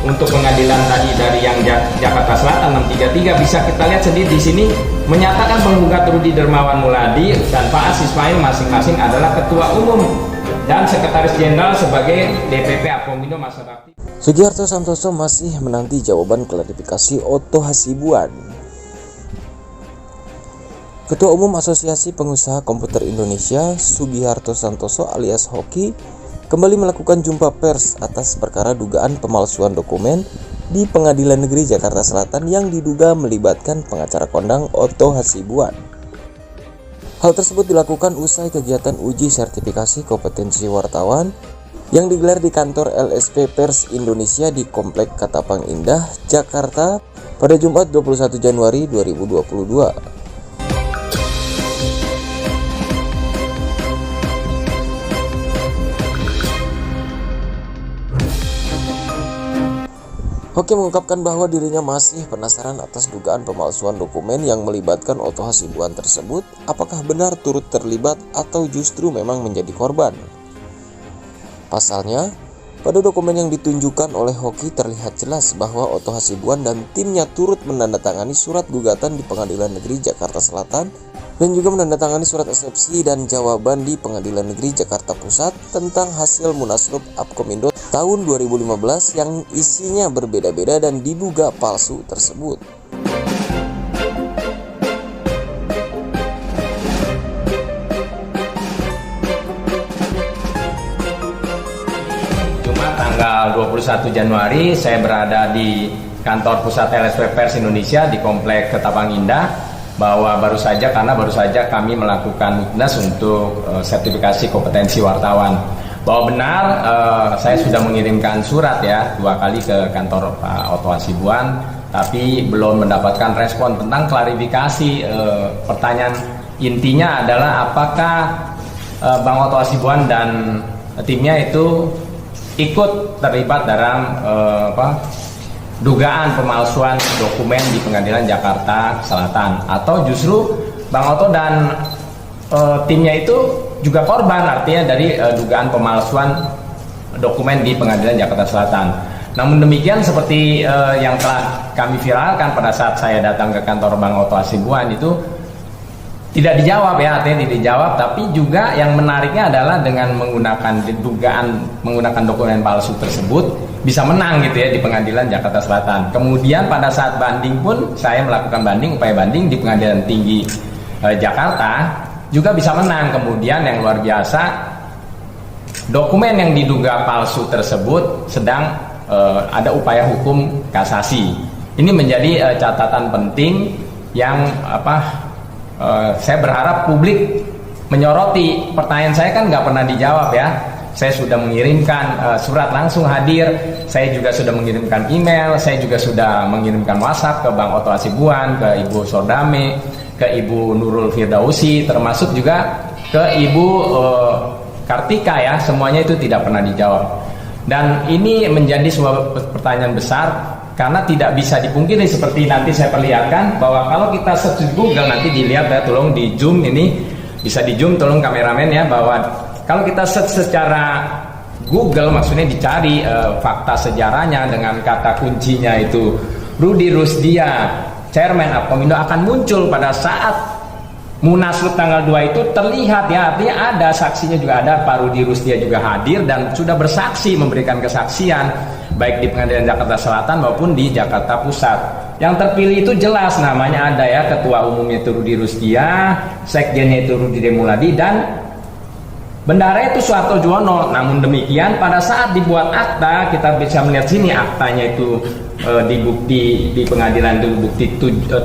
untuk pengadilan tadi dari yang Jakarta Selatan 633 bisa kita lihat sendiri di sini menyatakan penggugat Rudi Dermawan Muladi dan Pak As Ismail masing-masing adalah ketua umum dan sekretaris jenderal sebagai DPP Apomindo Masa Bakti. Sugiharto Santoso masih menanti jawaban klarifikasi Otto Hasibuan. Ketua Umum Asosiasi Pengusaha Komputer Indonesia, Sugiharto Santoso alias Hoki, kembali melakukan jumpa pers atas perkara dugaan pemalsuan dokumen di Pengadilan Negeri Jakarta Selatan yang diduga melibatkan pengacara kondang Otto Hasibuan. Hal tersebut dilakukan usai kegiatan uji sertifikasi kompetensi wartawan yang digelar di kantor LSP Pers Indonesia di Komplek Katapang Indah, Jakarta pada Jumat 21 Januari 2022. Hoki mengungkapkan bahwa dirinya masih penasaran atas dugaan pemalsuan dokumen yang melibatkan Otto Hasibuan tersebut, apakah benar turut terlibat atau justru memang menjadi korban. Pasalnya, pada dokumen yang ditunjukkan oleh Hoki terlihat jelas bahwa Otto Hasibuan dan timnya turut menandatangani surat gugatan di Pengadilan Negeri Jakarta Selatan dan juga menandatangani surat eksepsi dan jawaban di Pengadilan Negeri Jakarta Pusat tentang hasil Munaslup Apkomindo tahun 2015 yang isinya berbeda-beda dan diduga palsu tersebut. Jumat tanggal 21 Januari saya berada di kantor pusat LSP Pers Indonesia di Komplek Ketapang Indah, bahwa baru saja kami melakukan munas untuk sertifikasi kompetensi wartawan. Bahwa benar saya sudah mengirimkan surat ya 2 kali ke kantor Pak Otto Hasibuan, tapi belum mendapatkan respon tentang klarifikasi. Pertanyaan intinya adalah apakah Bang Otto Hasibuan dan timnya itu ikut terlibat dalam dugaan pemalsuan dokumen di Pengadilan Jakarta Selatan, atau justru Bang Otto dan timnya itu juga korban, artinya dari dugaan pemalsuan dokumen di Pengadilan Jakarta Selatan. Namun demikian, seperti yang telah kami viralkan pada saat saya datang ke kantor Bang Otto Hasibuan itu tidak dijawab ya, artinya tidak dijawab. Tapi juga yang menariknya adalah dengan menggunakan dokumen palsu tersebut bisa menang gitu ya di Pengadilan Jakarta Selatan. Kemudian pada saat banding pun saya melakukan upaya banding di Pengadilan Tinggi Jakarta juga bisa menang. Kemudian yang luar biasa, dokumen yang diduga palsu tersebut sedang ada upaya hukum kasasi. Ini menjadi catatan penting yang saya berharap publik menyoroti. Pertanyaan saya kan nggak pernah dijawab ya. Saya sudah mengirimkan surat langsung hadir, saya juga sudah mengirimkan email, saya juga sudah mengirimkan WhatsApp ke Bang Otto Hasibuan, ke Ibu Sordame, ke Ibu Nurul Firdausi, termasuk juga ke Ibu Kartika ya. Semuanya itu tidak pernah dijawab. Dan ini menjadi sebuah pertanyaan besar, karena tidak bisa dipungkiri seperti nanti saya perlihatkan bahwa kalau kita search di Google, nanti dilihat ya, tolong di zoom, ini bisa di zoom tolong kameramen ya, bahwa kalau kita search secara Google, maksudnya dicari fakta sejarahnya dengan kata kuncinya itu Rudi Rusdia, Chairman Apkomindo, akan muncul pada saat Munaslup tanggal 2 itu terlihat ya, artinya ada saksinya juga, ada Pak Rudi Rusdia juga hadir dan sudah bersaksi, memberikan kesaksian baik di Pengadilan Jakarta Selatan maupun di Jakarta Pusat. Yang terpilih itu jelas namanya ada ya, ketua umumnya itu Rudi Rusdia, sekjennya itu Rudi Demuladi, dan bendara itu Soeharto Juwono. Namun demikian pada saat dibuat akta, kita bisa melihat sini aktanya itu di pengadilan itu bukti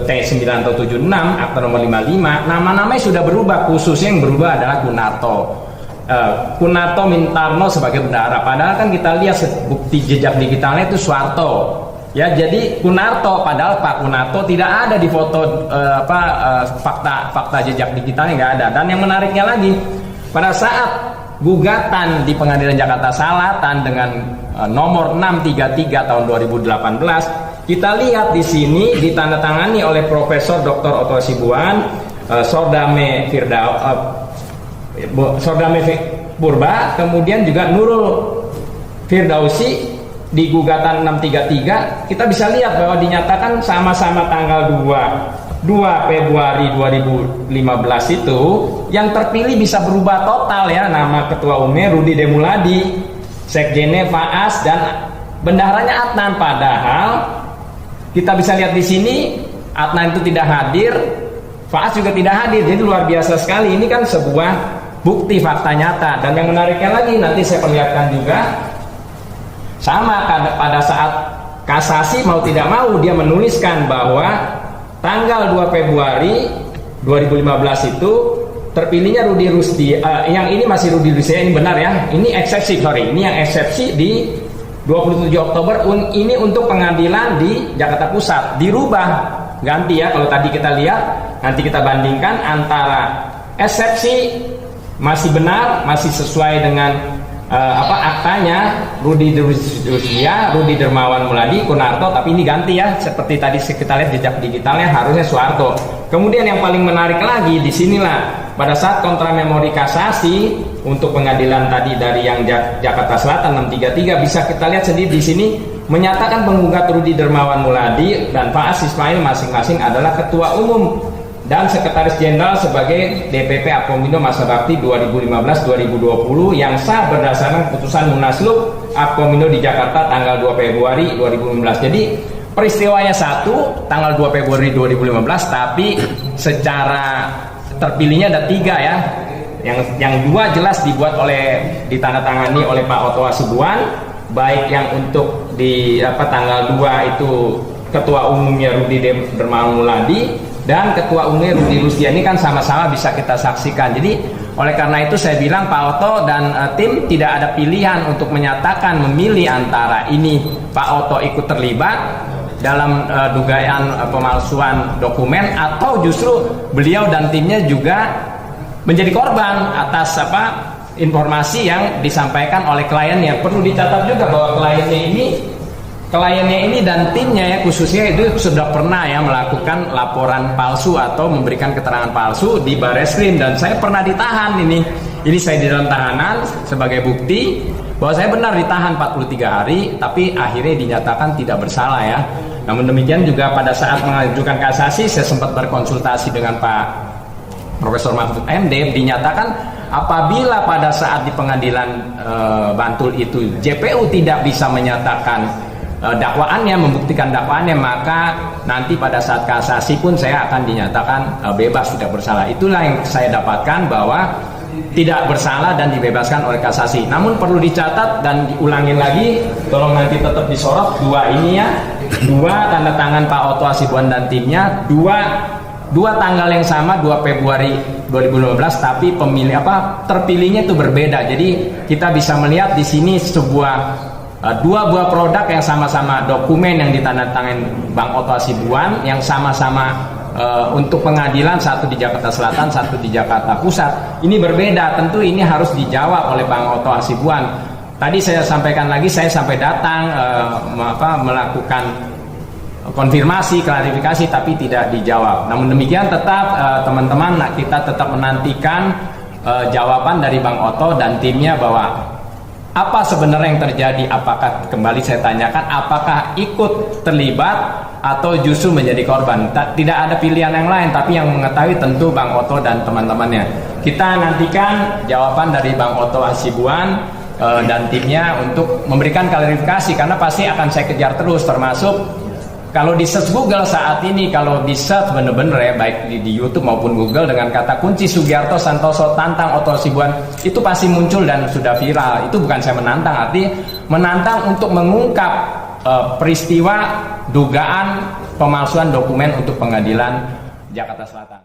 T9 atau 76, akta nomor 55, nama-namanya sudah berubah, khususnya yang berubah adalah Kunarto Mintarno sebagai bendahara. Padahal kan kita lihat bukti jejak digitalnya itu Soeharto. Ya, jadi Kunarto, padahal Pak Kunarto tidak ada di foto fakta jejak digitalnya, nggak ada. Dan yang menariknya lagi, pada saat gugatan di Pengadilan Jakarta Selatan dengan nomor 633 tahun 2018, kita lihat di sini ditandatangani oleh Profesor Dr. Otto Hasibuan, Sordame Purba, kemudian juga Nurul Firdausi, di gugatan 633 kita bisa lihat bahwa dinyatakan sama-sama tanggal 2 Februari 2015 itu yang terpilih bisa berubah total ya, nama ketua umumnya Rudi Demuladi, sekjennya Faas, dan bendaharanya Adnan. Padahal kita bisa lihat di sini Adnan itu tidak hadir, Faas juga tidak hadir. Jadi luar biasa sekali. Ini kan sebuah bukti fakta nyata. Dan yang menariknya lagi, nanti saya perlihatkan juga, sama pada saat kasasi mau tidak mau dia menuliskan bahwa tanggal 2 Februari 2015 itu terpilihnya Rudi Rusdi. Yang ini masih Rudi Rusdi, ini benar ya. Ini eksepsi, ini yang eksepsi di 27 Oktober ini untuk pengadilan di Jakarta Pusat. Dirubah, ganti ya. Kalau tadi kita lihat, nanti kita bandingkan antara eksepsi masih benar, masih sesuai dengan aktanya Rudi Rusdia, Rudi Dermawan Muladi, Kunarto, tapi ini ganti ya, seperti tadi kita lihat jejak digitalnya harusnya Soeharto. Kemudian yang paling menarik lagi di sinilah pada saat kontra memori kasasi untuk pengadilan tadi dari yang Jakarta Selatan 633 bisa kita lihat sendiri di sini menyatakan penggugat Rudi Dermawan Muladi dan Faas Ismail masing-masing adalah ketua umum dan sekretaris jenderal sebagai DPP Apomindo Masa Bakti 2015-2020 yang sah berdasarkan keputusan Munaslup Apomindo di Jakarta tanggal 2 Februari 2015. Jadi peristiwanya satu tanggal 2 Februari 2015, tapi secara terpilihnya ada 3 ya. Yang 2 jelas dibuat ditandatangani oleh Pak Oto Hasibuan, baik yang untuk di tanggal 2 itu ketua umumnya Rudi Dermawan Muladi dan ketua umumnya Rudi Rusdia. Ini kan sama-sama bisa kita saksikan. Jadi oleh karena itu saya bilang Pak Oto dan tim tidak ada pilihan untuk menyatakan memilih antara ini Pak Oto ikut terlibat dalam dugaan pemalsuan dokumen atau justru beliau dan timnya juga menjadi korban atas informasi yang disampaikan oleh kliennya. Perlu dicatat juga bahwa kliennya ini dan timnya ya khususnya itu sudah pernah ya melakukan laporan palsu atau memberikan keterangan palsu di Barreskrim, dan saya pernah ditahan ini saya di dalam tahanan sebagai bukti bahwa saya benar ditahan 43 hari tapi akhirnya dinyatakan tidak bersalah ya. Namun demikian juga pada saat mengajukan kasasi saya sempat berkonsultasi dengan Pak Profesor Mahfud MD, dinyatakan apabila pada saat di pengadilan Bantul itu JPU tidak bisa menyatakan dakwaannya, membuktikan dakwaannya, maka nanti pada saat kasasi pun saya akan dinyatakan bebas tidak bersalah. Itulah yang saya dapatkan bahwa tidak bersalah dan dibebaskan oleh kasasi. Namun perlu dicatat dan diulangi lagi, tolong nanti tetap disorot 2 ini ya, 2 tanda tangan Pak Oto Hasibuan dan timnya, 2 tanggal yang sama 2 Februari 2015, tapi terpilihnya itu berbeda. Jadi kita bisa melihat di sini sebuah 2 buah produk yang sama-sama dokumen yang ditandatangani Bang Oto Hasibuan yang sama-sama untuk pengadilan, satu di Jakarta Selatan, satu di Jakarta Pusat. Ini berbeda, tentu ini harus dijawab oleh Bang Oto Hasibuan. Tadi saya sampaikan lagi, saya sampai datang melakukan konfirmasi, klarifikasi, tapi tidak dijawab. Namun demikian tetap teman-teman kita tetap menantikan jawaban dari Bang Oto dan timnya bahwa apa sebenarnya yang terjadi, apakah kembali saya tanyakan apakah ikut terlibat atau justru menjadi korban. Tidak ada pilihan yang lain, tapi yang mengetahui tentu Bang Oto dan teman-temannya. Kita nantikan jawaban dari Bang Oto Hasibuan dan timnya untuk memberikan klarifikasi, karena pasti akan saya kejar terus, termasuk kalau di search Google saat ini, kalau di search bener-bener ya, baik di YouTube maupun Google dengan kata kunci Sugiharto Santoso tantang Oto Hasibuan, itu pasti muncul dan sudah viral. Itu bukan saya menantang, arti menantang untuk mengungkap peristiwa dugaan pemalsuan dokumen untuk pengadilan Jakarta Selatan.